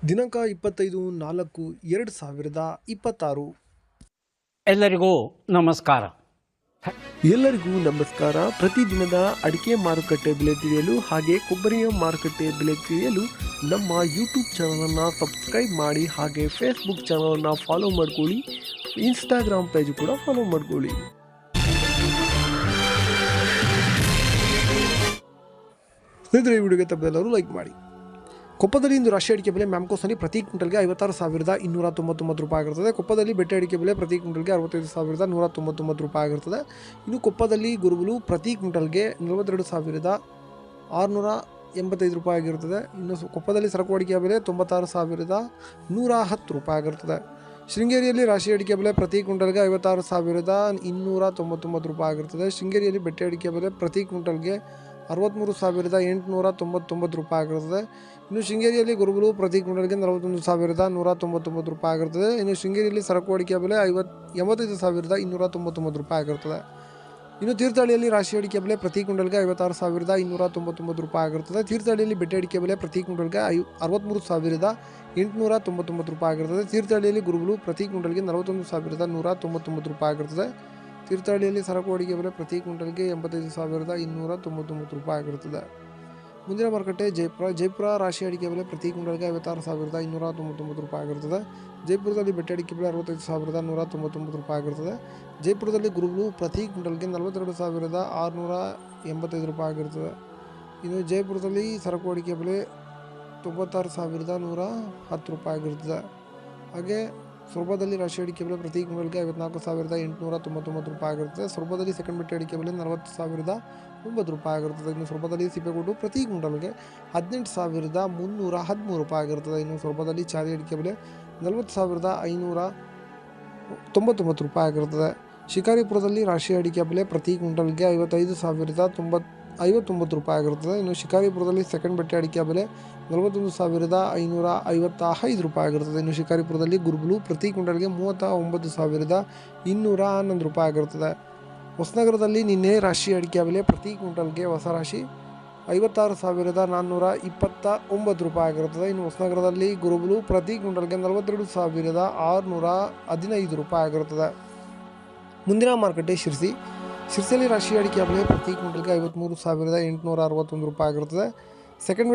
ದಿನಾಂಕ 25/4/2026. ಎಲ್ಲರಿಗೂ ನಮಸ್ಕಾರ. ಎಲ್ಲರಿಗೂ ನಮಸ್ಕಾರ. ಪ್ರತಿದಿನದ ಅಡಿಕೆ ಮಾರುಕಟ್ಟೆ ಬೆಲೆ ತಿಳಿಯಲು ಹಾಗೆ ಕೊಬ್ಬರಿಯ ಮಾರುಕಟ್ಟೆ ಬೆಲೆ ತಿಳಿಯಲು ನಮ್ಮ ಯೂಟ್ಯೂಬ್ ಚಾನಲನ್ನು ಸಬ್ಸ್ಕ್ರೈಬ್ ಮಾಡಿ, ಹಾಗೆ ಫೇಸ್ಬುಕ್ ಚಾನಲನ್ನು ಫಾಲೋ ಮಾಡ್ಕೊಳ್ಳಿ, ಇನ್ಸ್ಟಾಗ್ರಾಮ್ ಪೇಜ್ ಕೂಡ ಫಾಲೋ ಮಾಡ್ಕೊಳ್ಳಿ. ಸ್ನೇಹಿತರೆ, ಈ ವಿಡಿಯೋಗೆ ತಪ್ಪದೆಲ್ಲರೂ ಲೈಕ್ ಮಾಡಿ. ಕೊಪ್ಪದಲ್ಲಿ ಇಂದು ರಾಶಿ ಅಡಿಕೆ ಬೆಲೆ ಮ್ಯಾಮ್ಕೋಸಲ್ಲಿ ಪ್ರತಿ ಕ್ವಿಂಟಲ್ಗೆ 56,299 ರೂಪಾಯಿ ಆಗಿರ್ತದೆ. ಕೊಪ್ಪದಲ್ಲಿ ಬೆಟ್ಟೆ ಅಡಿಕೆ ಬೆಲೆ ಪ್ರತಿ ಕ್ವಿಂಟಲ್ಗೆ 65,199 ರೂಪಾಯಿ ಆಗಿರ್ತದೆ. ಇನ್ನು ಕೊಪ್ಪದಲ್ಲಿ ಗುರುಗುಲು ಪ್ರತಿ ಕ್ವಿಂಟಲ್ಗೆ 42,685 ರೂಪಾಯಿ ಆಗಿರ್ತದೆ. ಇನ್ನು ಕೊಪ್ಪದಲ್ಲಿ ಸರಕು ಅಡಿಕೆ ಬೆಲೆ 96,110 ರೂಪಾಯಿ ಆಗಿರ್ತದೆ. ಶೃಂಗೇರಿಯಲ್ಲಿ ರಾಶಿ ಅಡಿಕೆ ಬೆಲೆ ಪ್ರತಿ ಕ್ವಿಂಟಲ್ಗೆ 56,299 ರೂಪಾಯಿ ಆಗಿರ್ತದೆ. ಶೃಂಗೇರಿಯಲ್ಲಿ ಬೆಟ್ಟೆ ಅಡಿಕೆ ಬೆಲೆ ಪ್ರತಿ ಕ್ವಿಂಟಲ್ಗೆ 63,899 ರೂಪಾಯಿ ಆಗಿರ್ತದೆ. ಇನ್ನು ಶೃಂಗೇರಿಯಲ್ಲಿ ಗುರುಗುಲು ಪ್ರತಿ ಕ್ವಿಂಟಲ್ಗೆ 41,199 ರೂಪಾಯಿ ಆಗಿರ್ತದೆ. ಇನ್ನು ಶೃಂಗೇರಿಯಲ್ಲಿ ಸರಕು ಅಡಿಕೆ ಬೆಲೆ 85,299 ರೂಪಾಯಿ ಆಗಿರ್ತದೆ. ಇನ್ನು ತೀರ್ಥಹಳ್ಳಿಯಲ್ಲಿ ರಾಶಿ ಅಡಿಕೆ ಬೆಲೆ ಪ್ರತಿ ಕ್ವಿಂಟಲ್ಗೆ 56,299 ರೂಪಾಯಿ ಆಗಿರ್ತದೆ. ತೀರ್ಥಹಳ್ಳಿಯಲ್ಲಿ ಬೆಟ್ಟೆ ಅಡಿಕೆ ಬೆಲೆ ಪ್ರತಿ ಕ್ವಿಂಟಲ್ಗೆ 63,899 ರೂಪಾಯಿ ಆಗಿರ್ತದೆ. ತೀರ್ಥಹಳ್ಳಿಯಲ್ಲಿ ಗುರುಗುಲು ಪ್ರತಿ ಕ್ವಿಂಟಲ್ಗೆ 41,199 ರೂಪಾಯಿ ಆಗಿರ್ತದೆ. ತೀರ್ಥಹಳ್ಳಿಯಲ್ಲಿ ಸರಕು ಅಡಿಕೆ ಬೆಲೆ ಪ್ರತಿ ಕ್ವಿಂಟಲ್ಗೆ 85,299 ರೂಪಾಯಿ ಆಗಿರುತ್ತದೆ. ಮುಂದಿನ ಮಾರುಕಟ್ಟೆ ಜೈಪುರ ರಾಶಿ ಅಡಿಕೆ ಬೆಲೆ ಪ್ರತಿ ಕ್ವಿಂಟಲ್ಗೆ 56,299 ರೂಪಾಯಿ ಆಗಿರುತ್ತದೆ. ಜೈಪುರದಲ್ಲಿ ಬೆಟ್ಟೆ ಅಡಿಕೆ ಬೆಲೆ 65,199 ರೂಪಾಯಿ ಆಗಿರುತ್ತದೆ. ಜೈಪುರದಲ್ಲಿ ಗುರುಗುಲು ಪ್ರತಿ ಕ್ವಿಂಟಲ್ಗೆ 42,685 ರೂಪಾಯಿ ಆಗಿರುತ್ತದೆ. ಇನ್ನು ಜೈಪುರದಲ್ಲಿ ಸರಕು ಅಡಿಕೆ ಬೆಲೆ 96,110 ರೂಪಾಯಿ ಆಗಿರುತ್ತದೆ. ಹಾಗೆ ಸೊರಬದಲ್ಲಿ ರಾಶಿ ಅಡಿಕೆ ಬೆಲೆ ಪ್ರತಿ ಕ್ವಿಂಟಲ್ಗೆ 54,899 ರೂಪಾಯಿ ಆಗಿರುತ್ತದೆ. ಸೊರಬದಲ್ಲಿ ಸೆಕೆಂಡ್ ಬೆಟ್ಟೆ ಅಡಿಕೆ ಬೆಲೆ 40,009 ರೂಪಾಯಿ ಆಗಿರುತ್ತದೆ. ಇನ್ನು ಸೊರಬದಲ್ಲಿ ಸಿಪ್ಪೆಗೋಟು ಪ್ರತಿ ಕ್ವಿಂಟಲ್ಗೆ 18,313 ರೂಪಾಯಿ ಆಗಿರುತ್ತದೆ. ಇನ್ನು ಸೊರಬದಲ್ಲಿ ಚಾಲಿ ಅಡಿಕೆ ಬೆಲೆ 40,599 ರೂಪಾಯಿ ಆಗಿರುತ್ತದೆ. ಶಿಕಾರಿಪುರದಲ್ಲಿ ರಾಶಿ ಅಡಿಕೆ ಬೆಲೆ ಪ್ರತಿ ಕ್ವಿಂಟಲ್ಗೆ 55,059 ರೂಪಾಯಿ ಆಗಿರುತ್ತದೆ. ಇನ್ನು ಶಿಕಾರಿಪುರದಲ್ಲಿ ಸೆಕೆಂಡ್ ಬೆಟ್ಟೆ ಅಡಿಕೆ ಬೆಲೆ 41,555 ರೂಪಾಯಿ ಆಗಿರುತ್ತದೆ. ಇನ್ನು ಶಿಕಾರಿಪುರದಲ್ಲಿ ಗುರುಗುಲು ಪ್ರತಿ ಕ್ವಿಂಟಲ್ಗೆ 39,211 ರೂಪಾಯಿ ಆಗಿರುತ್ತದೆ. ಹೊಸನಗರದಲ್ಲಿ ನಿನ್ನೆ ರಾಶಿ ಅಡಿಕೆ ಬೆಲೆ ಪ್ರತಿ ಕ್ವಿಂಟಲ್ಗೆ ಹೊಸ ರಾಶಿ 56,429 ರೂಪಾಯಿ ಆಗಿರುತ್ತದೆ. ಇನ್ನು ಹೊಸನಗರದಲ್ಲಿ ಗುರುಗುಲು ಪ್ರತಿ ಕ್ವಿಂಟಲ್ಗೆ 42,615 ರೂಪಾಯಿ ಆಗಿರುತ್ತದೆ. ಮುಂದಿನ ಮಾರುಕಟ್ಟೆ ಶಿರ್ಸಿಯಲ್ಲಿ ರಾಶಿ ಅಡಿಕೆ ಬೆಲೆ ಪ್ರತಿ ಕ್ವಿಂಟಲ್ಗೆ 53,861 ರೂಪಾಯಿ ಆಗಿರುತ್ತದೆ. ಸೆಕೆಂಡ್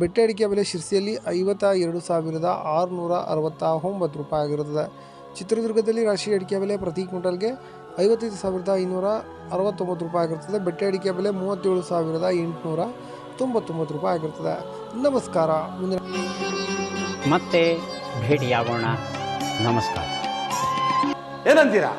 ಬೆಟ್ಟೆ ಅಡಿಕೆ ಬೆಲೆ ಶಿರ್ಸಿಯಲ್ಲಿ 52,669 ರೂಪಾಯಿ ಆಗಿರುತ್ತದೆ. ಚಿತ್ರದುರ್ಗದಲ್ಲಿ ರಾಶಿ ಅಡಿಕೆ ಬೆಲೆ ಪ್ರತಿ ಕ್ವಿಂಟಲ್ಗೆ 55,569 ರೂಪಾಯಿ ಆಗಿರುತ್ತದೆ. ಬೆಟ್ಟೆ ಅಡಿಕೆ ಬೆಲೆ 37,899 ರೂಪಾಯಿ ಆಗಿರುತ್ತದೆ. ನಮಸ್ಕಾರ. ಮತ್ತೆ ಭೇಟಿಯಾಗೋಣ. ನಮಸ್ಕಾರ. ಏನಂತೀರಾ?